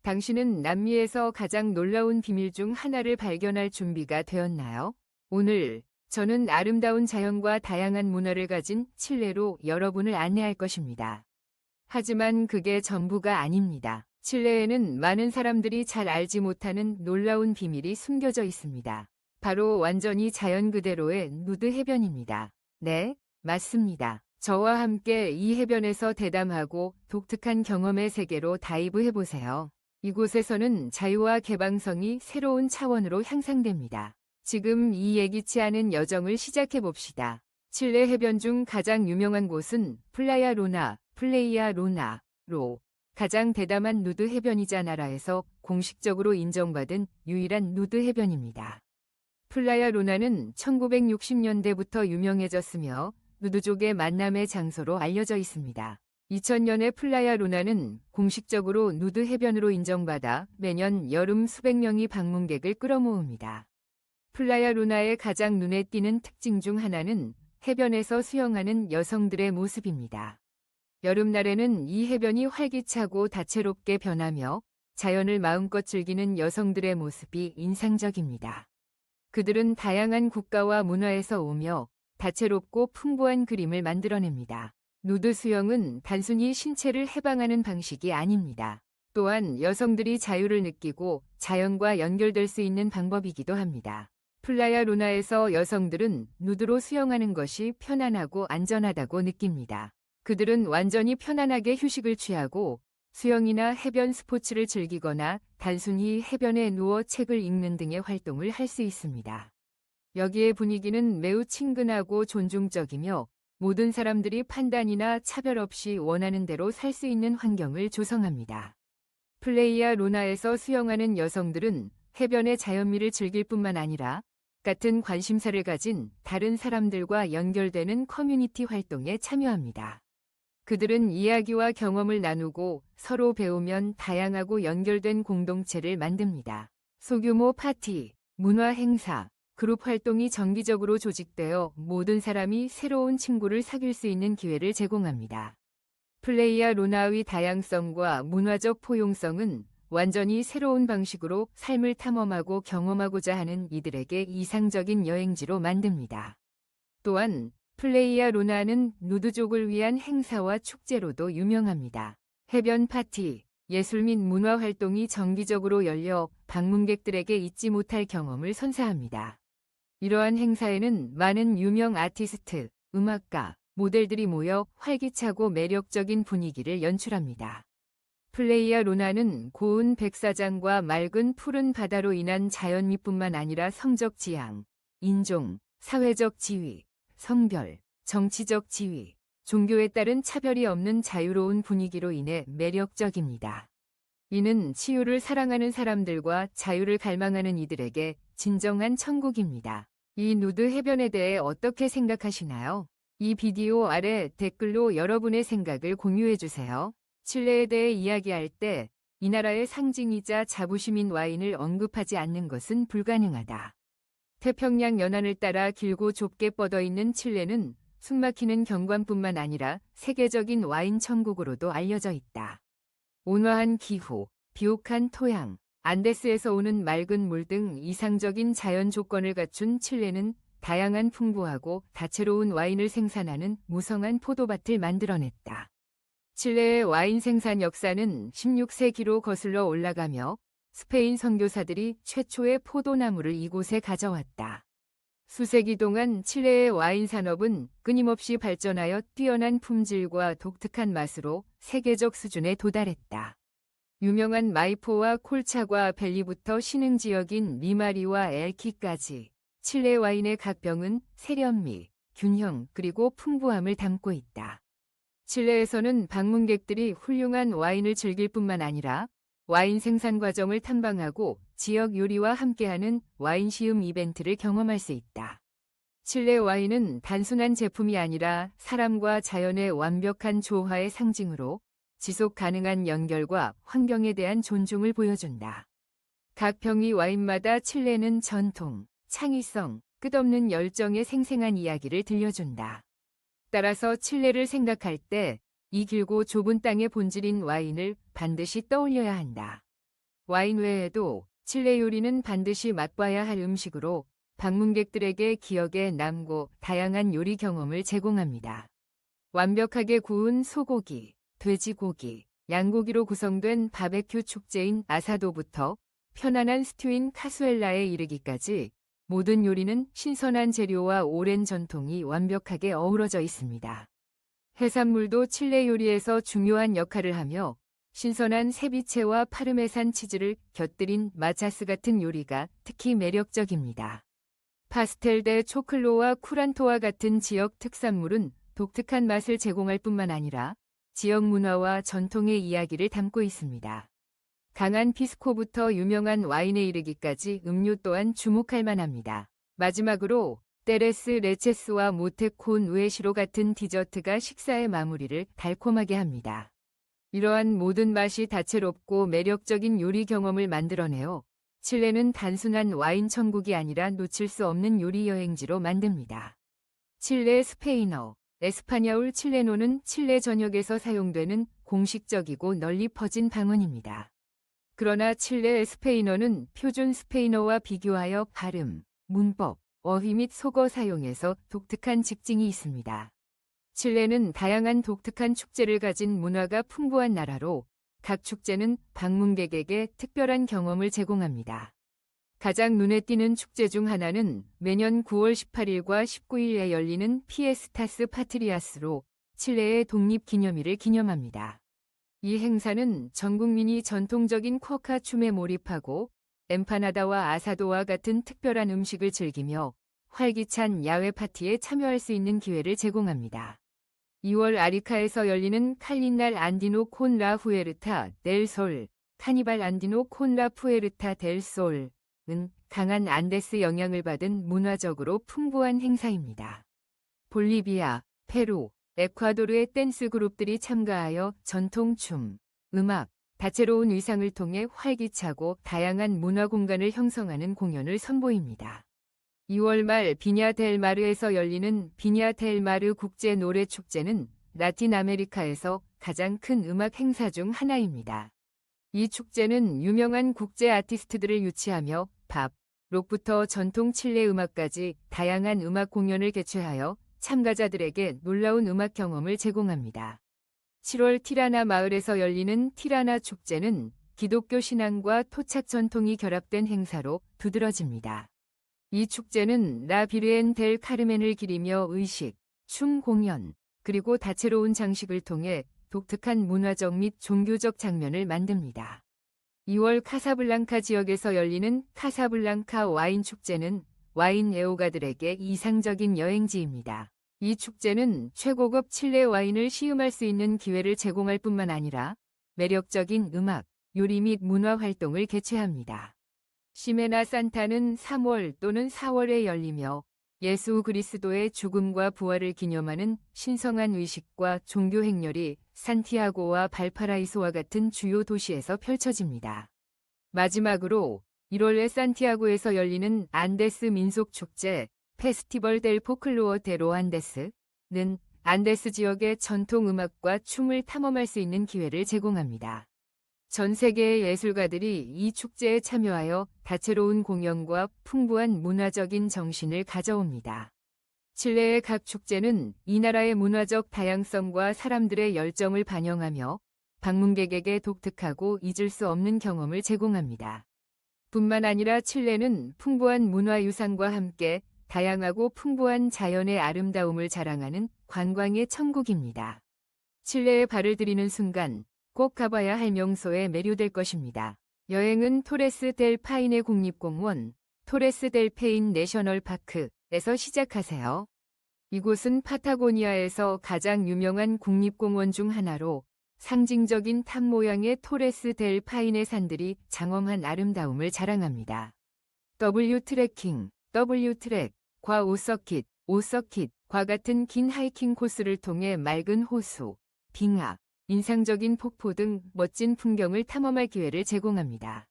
당신은 남미에서 가장 놀라운 비밀 중 하나를 발견할 준비가 되었나요? 오늘 저는 아름다운 자연과 다양한 문화를 가진 칠레로 여러분을 안내할 것입니다. 하지만 그게 전부가 아닙니다. 칠레에는 많은 사람들이 잘 알지 못하는 놀라운 비밀이 숨겨져 있습니다. 바로 완전히 자연 그대로의 누드 해변입니다. 네, 맞습니다. 저와 함께 이 해변에서 대담하고 독특한 경험의 세계로 다이브 해보세요. 이곳에서는 자유와 개방성이 새로운 차원으로 향상됩니다. 지금 이 예기치 않은 여정을 시작해 봅시다. 칠레 해변 중 가장 유명한 곳은 플라야 로나로 가장 대담한 누드 해변이자 나라에서 공식적으로 인정받은 유일한 누드 해변입니다. 플라야 로나는 1960년대부터 유명해졌으며 누드족의 만남의 장소로 알려져 있습니다. 2000년에 플라야 로나는 공식적으로 누드 해변으로 인정받아 매년 여름 수백 명이 방문객을 끌어모읍니다. 플라야 로나의 가장 눈에 띄는 특징 중 하나는 해변에서 수영하는 여성들의 모습입니다. 여름날에는 이 해변이 활기차고 다채롭게 변하며 자연을 마음껏 즐기는 여성들의 모습이 인상적입니다. 그들은 다양한 국가와 문화에서 오며 다채롭고 풍부한 그림을 만들어냅니다. 누드 수영은 단순히 신체를 해방하는 방식이 아닙니다. 또한 여성들이 자유를 느끼고 자연과 연결될 수 있는 방법이기도 합니다. 플라야 로나에서 여성들은 누드로 수영하는 것이 편안하고 안전하다고 느낍니다. 그들은 완전히 편안하게 휴식을 취하고 수영이나 해변 스포츠를 즐기거나 단순히 해변에 누워 책을 읽는 등의 활동을 할 수 있습니다. 여기의 분위기는 매우 친근하고 존중적이며 모든 사람들이 판단이나 차별 없이 원하는 대로 살 수 있는 환경을 조성합니다. 플레이야 로나에서 수영하는 여성들은 해변의 자연미를 즐길 뿐만 아니라 같은 관심사를 가진 다른 사람들과 연결되는 커뮤니티 활동에 참여합니다. 그들은 이야기와 경험을 나누고 서로 배우면 다양하고 연결된 공동체를 만듭니다. 소규모 파티, 문화 행사, 그룹 활동이 정기적으로 조직되어 모든 사람이 새로운 친구를 사귈 수 있는 기회를 제공합니다. 플레이야 로나의 다양성과 문화적 포용성은 완전히 새로운 방식으로 삶을 탐험하고 경험하고자 하는 이들에게 이상적인 여행지로 만듭니다. 또한 플레이야 로나는 누드족을 위한 행사와 축제로도 유명합니다. 해변 파티, 예술 및 문화 활동이 정기적으로 열려 방문객들에게 잊지 못할 경험을 선사합니다. 이러한 행사에는 많은 유명 아티스트, 음악가, 모델들이 모여 활기차고 매력적인 분위기를 연출합니다. 플레이야 로나는 고운 백사장과 맑은 푸른 바다로 인한 자연미뿐만 아니라 성적 지향, 인종, 사회적 지위, 성별, 정치적 지위, 종교에 따른 차별이 없는 자유로운 분위기로 인해 매력적입니다. 이는 치유를 사랑하는 사람들과 자유를 갈망하는 이들에게 진정한 천국입니다. 이 누드 해변에 대해 어떻게 생각하시나요? 이 비디오 아래 댓글로 여러분의 생각을 공유해주세요. 칠레에 대해 이야기할 때 이 나라의 상징이자 자부심인 와인을 언급하지 않는 것은 불가능하다. 태평양 연안을 따라 길고 좁게 뻗어있는 칠레는 숨막히는 경관뿐만 아니라 세계적인 와인 천국으로도 알려져 있다. 온화한 기후, 비옥한 토양, 안데스에서 오는 맑은 물 등 이상적인 자연 조건을 갖춘 칠레는 다양한 풍부하고 다채로운 와인을 생산하는 무성한 포도밭을 만들어냈다. 칠레의 와인 생산 역사는 16세기로 거슬러 올라가며 스페인 선교사들이 최초의 포도나무를 이곳에 가져왔다. 수세기 동안 칠레의 와인 산업은 끊임없이 발전하여 뛰어난 품질과 독특한 맛으로 세계적 수준에 도달했다. 유명한 마이포와 콜차과 벨리부터 신흥 지역인 미마리와 엘키까지 칠레 와인의 각 병은 세련미, 균형 그리고 풍부함을 담고 있다. 칠레에서는 방문객들이 훌륭한 와인을 즐길 뿐만 아니라 와인 생산 과정을 탐방하고 지역 요리와 함께하는 와인 시음 이벤트를 경험할 수 있다. 칠레 와인은 단순한 제품이 아니라 사람과 자연의 완벽한 조화의 상징으로 지속 가능한 연결과 환경에 대한 존중을 보여준다. 각 병이 와인마다 칠레는 전통, 창의성, 끝없는 열정의 생생한 이야기를 들려준다. 따라서 칠레를 생각할 때 이 길고 좁은 땅의 본질인 와인을 반드시 떠올려야 한다. 와인 외에도 칠레 요리는 반드시 맛봐야 할 음식으로 방문객들에게 기억에 남고 다양한 요리 경험을 제공합니다. 완벽하게 구운 소고기, 돼지고기, 양고기로 구성된 바베큐 축제인 아사도부터 편안한 스튜인 카수엘라에 이르기까지 모든 요리는 신선한 재료와 오랜 전통이 완벽하게 어우러져 있습니다. 해산물도 칠레 요리에서 중요한 역할을 하며 신선한 세비체와 파르메산 치즈를 곁들인 마차스 같은 요리가 특히 매력적입니다. 파스텔 데 초클로와 쿠란토와 같은 지역 특산물은 독특한 맛을 제공할 뿐만 아니라 지역 문화와 전통의 이야기를 담고 있습니다. 강한 피스코부터 유명한 와인에 이르기까지 음료 또한 주목할 만합니다. 마지막으로 테레스 레체스와 모테콘 우에시로 같은 디저트가 식사의 마무리를 달콤하게 합니다. 이러한 모든 맛이 다채롭고 매력적인 요리 경험을 만들어내어 칠레는 단순한 와인 천국이 아니라 놓칠 수 없는 요리 여행지로 만듭니다. 칠레 스페인어, 에스파냐올 칠레노는 칠레 전역에서 사용되는 공식적이고 널리 퍼진 방언입니다. 그러나 칠레 스페인어는 표준 스페인어와 비교하여 발음, 문법, 어휘 및 속어 사용에서 독특한 직징이 있습니다. 칠레는 다양한 독특한 축제를 가진 문화가 풍부한 나라로 각 축제는 방문객에게 특별한 경험을 제공합니다. 가장 눈에 띄는 축제 중 하나는 매년 9월 18일과 19일에 열리는 피에스타스 파트리아스로 칠레의 독립기념일을 기념합니다. 이 행사는 전 국민이 전통적인 쿼카 춤에 몰입하고 엠파나다와 아사도와 같은 특별한 음식을 즐기며 활기찬 야외 파티에 참여할 수 있는 기회를 제공합니다. 2월 아리카에서 열리는 칼리날 안디노 콘 라 후에르타 델 솔, 카니발 안디노 콘 라 푸에르타 델 솔은 강한 안데스 영향을 받은 문화적으로 풍부한 행사입니다. 볼리비아, 페루, 에콰도르의 댄스 그룹들이 참가하여 전통 춤, 음악, 다채로운 의상을 통해 활기차고 다양한 문화 공간을 형성하는 공연을 선보입니다. 2월 말 비냐 델 마르에서 열리는 비냐 델 마르 국제 노래 축제는 라틴 아메리카에서 가장 큰 음악 행사 중 하나입니다. 이 축제는 유명한 국제 아티스트들을 유치하며 팝, 록부터 전통 칠레 음악까지 다양한 음악 공연을 개최하여 참가자들에게 놀라운 음악 경험을 제공합니다. 7월 티라나 마을에서 열리는 티라나 축제는 기독교 신앙과 토착 전통이 결합된 행사로 두드러집니다. 이 축제는 라 비르엔 델 카르멘을 기리며 의식, 춤 공연, 그리고 다채로운 장식을 통해 독특한 문화적 및 종교적 장면을 만듭니다. 2월 카사블랑카 지역에서 열리는 카사블랑카 와인 축제는 와인 애호가들에게 이상적인 여행지입니다. 이 축제는 최고급 칠레 와인을 시음할 수 있는 기회를 제공할 뿐만 아니라 매력적인 음악, 요리 및 문화 활동을 개최합니다. 시메나 산타는 3월 또는 4월에 열리며 예수 그리스도의 죽음과 부활을 기념하는 신성한 의식과 종교 행렬이 산티아고와 발파라이소와 같은 주요 도시에서 펼쳐집니다. 마지막으로 1월에 산티아고에서 열리는 안데스 민속축제 페스티벌 델 포클로어 데 로안데스는 안데스 지역의 전통 음악과 춤을 탐험할 수 있는 기회를 제공합니다. 전 세계의 예술가들이 이 축제에 참여하여 다채로운 공연과 풍부한 문화적인 정신을 가져옵니다. 칠레의 각 축제는 이 나라의 문화적 다양성과 사람들의 열정을 반영하며 방문객에게 독특하고 잊을 수 없는 경험을 제공합니다. 뿐만 아니라 칠레는 풍부한 문화유산과 함께 다양하고 풍부한 자연의 아름다움을 자랑하는 관광의 천국입니다. 칠레에 발을 들이는 순간 꼭 가봐야 할 명소에 매료될 것입니다. 여행은 토레스 델 파인의 국립공원, 토레스 델 페인 내셔널 파크에서 시작하세요. 이곳은 파타고니아에서 가장 유명한 국립공원 중 하나로 상징적인 탑 모양의 토레스 델 파인의 산들이 장엄한 아름다움을 자랑합니다. W 트레킹, W 트랙, 과 오서킷, 오서킷과 같은 긴 하이킹 코스를 통해 맑은 호수, 빙하, 인상적인 폭포 등 멋진 풍경을 탐험할 기회를 제공합니다.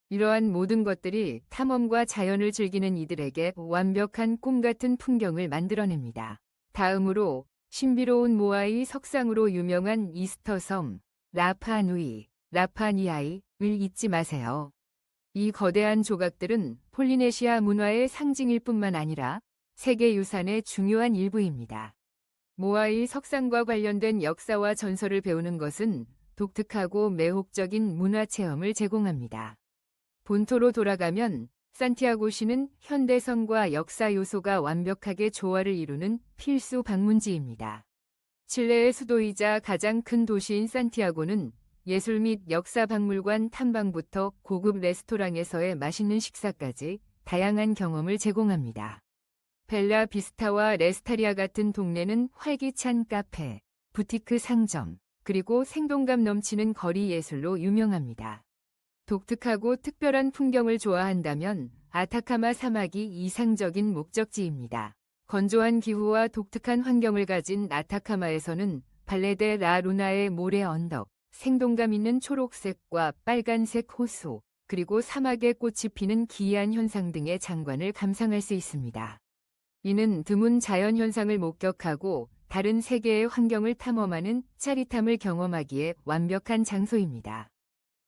이러한 모든 것들이 탐험과 자연을 즐기는 이들에게 완벽한 꿈 같은 풍경을 만들어냅니다. 다음으로 신비로운 모아이 석상으로 유명한 이스터 섬, 라파누이, 라파니아이, 잊지 마세요. 이 거대한 조각들은 폴리네시아 문화의 상징일 뿐만 아니라 세계유산의 중요한 일부입니다. 모아이 석상과 관련된 역사와 전설을 배우는 것은 독특하고 매혹적인 문화 체험을 제공합니다. 본토로 돌아가면 산티아고시는 현대성과 역사 요소가 완벽하게 조화를 이루는 필수 방문지입니다. 칠레의 수도이자 가장 큰 도시인 산티아고는 예술 및 역사 박물관 탐방부터 고급 레스토랑에서의 맛있는 식사까지 다양한 경험을 제공합니다. 벨라 비스타와 레스타리아 같은 동네는 활기찬 카페, 부티크 상점, 그리고 생동감 넘치는 거리 예술로 유명합니다. 독특하고 특별한 풍경을 좋아한다면 아타카마 사막이 이상적인 목적지입니다. 건조한 기후와 독특한 환경을 가진 아타카마에서는 발레데 라 루나의 모래 언덕, 생동감 있는 초록색과 빨간색 호수, 그리고 사막의 꽃이 피는 기이한 현상 등의 장관을 감상할 수 있습니다. 이는 드문 자연현상을 목격하고 다른 세계의 환경을 탐험하는 짜릿함을 경험하기에 완벽한 장소입니다.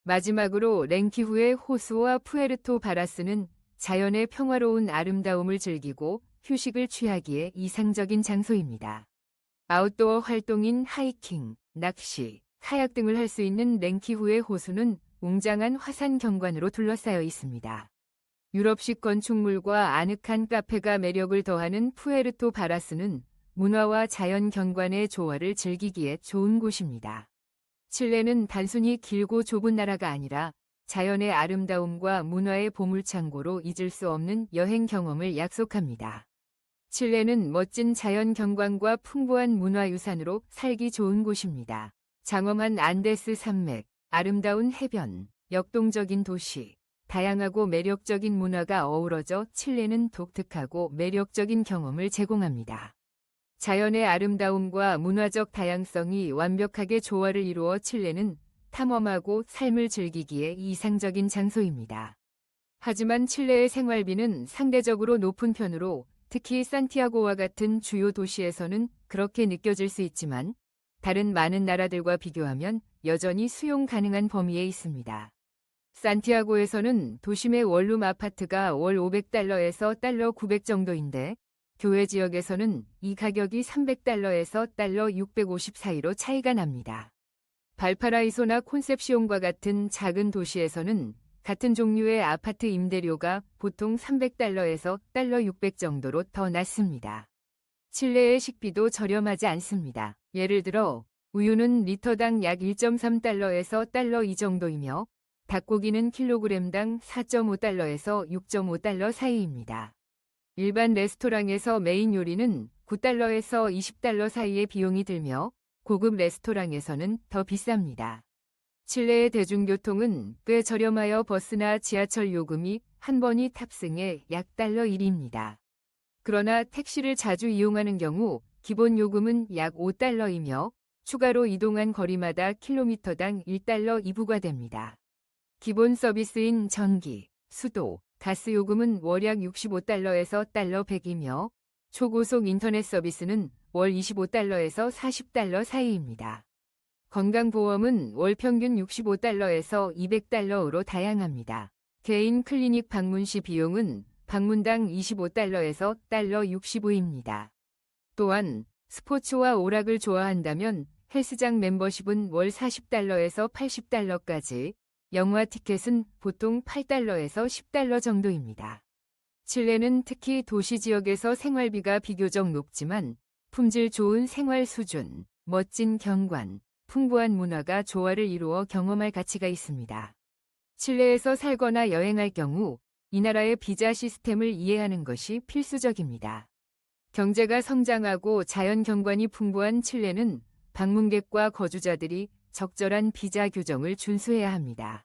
마지막으로 랭키후의 호수와 푸에르토 바라스는 자연의 평화로운 아름다움을 즐기고 휴식을 취하기에 이상적인 장소입니다. 아웃도어 활동인 하이킹, 낚시, 카약 등을 할 수 있는 랭키후의 호수는 웅장한 화산 경관으로 둘러싸여 있습니다. 유럽식 건축물과 아늑한 카페가 매력을 더하는 푸에르토 바라스는 문화와 자연 경관의 조화를 즐기기에 좋은 곳입니다. 칠레는 단순히 길고 좁은 나라가 아니라 자연의 아름다움과 문화의 보물창고로 잊을 수 없는 여행 경험을 약속합니다. 칠레는 멋진 자연 경관과 풍부한 문화유산으로 살기 좋은 곳입니다. 장엄한 안데스 산맥, 아름다운 해변, 역동적인 도시, 다양하고 매력적인 문화가 어우러져 칠레는 독특하고 매력적인 경험을 제공합니다. 자연의 아름다움과 문화적 다양성이 완벽하게 조화를 이루어 칠레는 탐험하고 삶을 즐기기에 이상적인 장소입니다. 하지만 칠레의 생활비는 상대적으로 높은 편으로 특히 산티아고와 같은 주요 도시에서는 그렇게 느껴질 수 있지만 다른 많은 나라들과 비교하면 여전히 수용 가능한 범위에 있습니다. 산티아고에서는 도심의 원룸 아파트가 월 500달러에서 달러 900 정도인데 교외 지역에서는 이 가격이 300달러에서 달러 650 사이로 차이가 납니다. 발파라이소나 콘셉시온과 같은 작은 도시에서는 같은 종류의 아파트 임대료가 보통 300달러에서 달러 600 정도로 더 낮습니다. 칠레의 식비도 저렴하지 않습니다. 예를 들어 우유는 리터당 약 1.3달러에서 달러 2 정도이며 닭고기는 킬로그램당 4.5달러에서 6.5달러 사이입니다. 일반 레스토랑에서 메인 요리는 9달러에서 20달러 사이의 비용이 들며 고급 레스토랑에서는 더 비쌉니다. 칠레의 대중교통은 꽤 저렴하여 버스나 지하철 요금이 한 번이 탑승에 약 달러 1입니다. 그러나 택시를 자주 이용하는 경우 기본 요금은 약 5달러이며 추가로 이동한 거리마다 킬로미터당 1달러 2부과됩니다. 기본 서비스인 전기, 수도, 가스 요금은 월약 65달러에서 달러 100이며 초고속 인터넷 서비스는 월 25달러에서 40달러 사이입니다. 건강보험은 월 평균 65달러에서 200달러로 다양합니다. 개인 클리닉 방문 시 비용은 방문당 25달러에서 달러 65입니다. 또한 스포츠와 오락을 좋아한다면 헬스장 멤버십은 월 40달러에서 80달러까지, 영화 티켓은 보통 8달러에서 10달러 정도입니다. 칠레는 특히 도시 지역에서 생활비가 비교적 높지만 품질 좋은 생활 수준, 멋진 경관, 풍부한 문화가 조화를 이루어 경험할 가치가 있습니다. 칠레에서 살거나 여행할 경우 이 나라의 비자 시스템을 이해하는 것이 필수적입니다. 경제가 성장하고 자연 경관이 풍부한 칠레는 방문객과 거주자들이 적절한 비자 규정을 준수해야 합니다.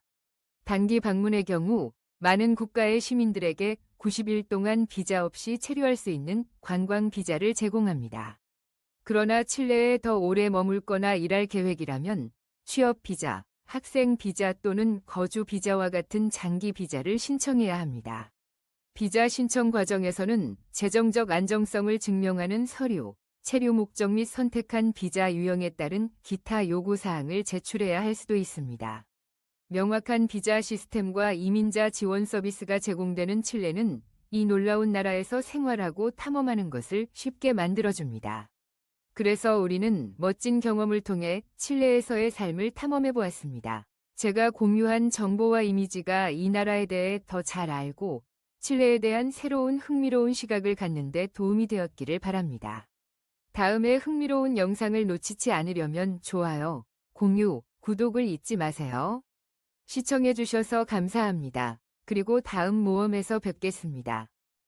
단기 방문의 경우 많은 국가의 시민들에게 90일 동안 비자 없이 체류할 수 있는 관광 비자를 제공합니다. 그러나 칠레에 더 오래 머물거나 일할 계획이라면 취업 비자, 학생 비자 또는 거주 비자와 같은 장기 비자를 신청해야 합니다. 비자 신청 과정에서는 재정적 안정성을 증명하는 서류, 체류 목적 및 선택한 비자 유형에 따른 기타 요구 사항을 제출해야 할 수도 있습니다. 명확한 비자 시스템과 이민자 지원 서비스가 제공되는 칠레는 이 놀라운 나라에서 생활하고 탐험하는 것을 쉽게 만들어줍니다. 그래서 우리는 멋진 경험을 통해 칠레에서의 삶을 탐험해 보았습니다. 제가 공유한 정보와 이미지가 이 나라에 대해 더 잘 알고 칠레에 대한 새로운 흥미로운 시각을 갖는 데 도움이 되었기를 바랍니다. 다음에 흥미로운 영상을 놓치지 않으려면 좋아요, 공유, 구독을 잊지 마세요. 시청해주셔서 감사합니다. 그리고 다음 모험에서 뵙겠습니다.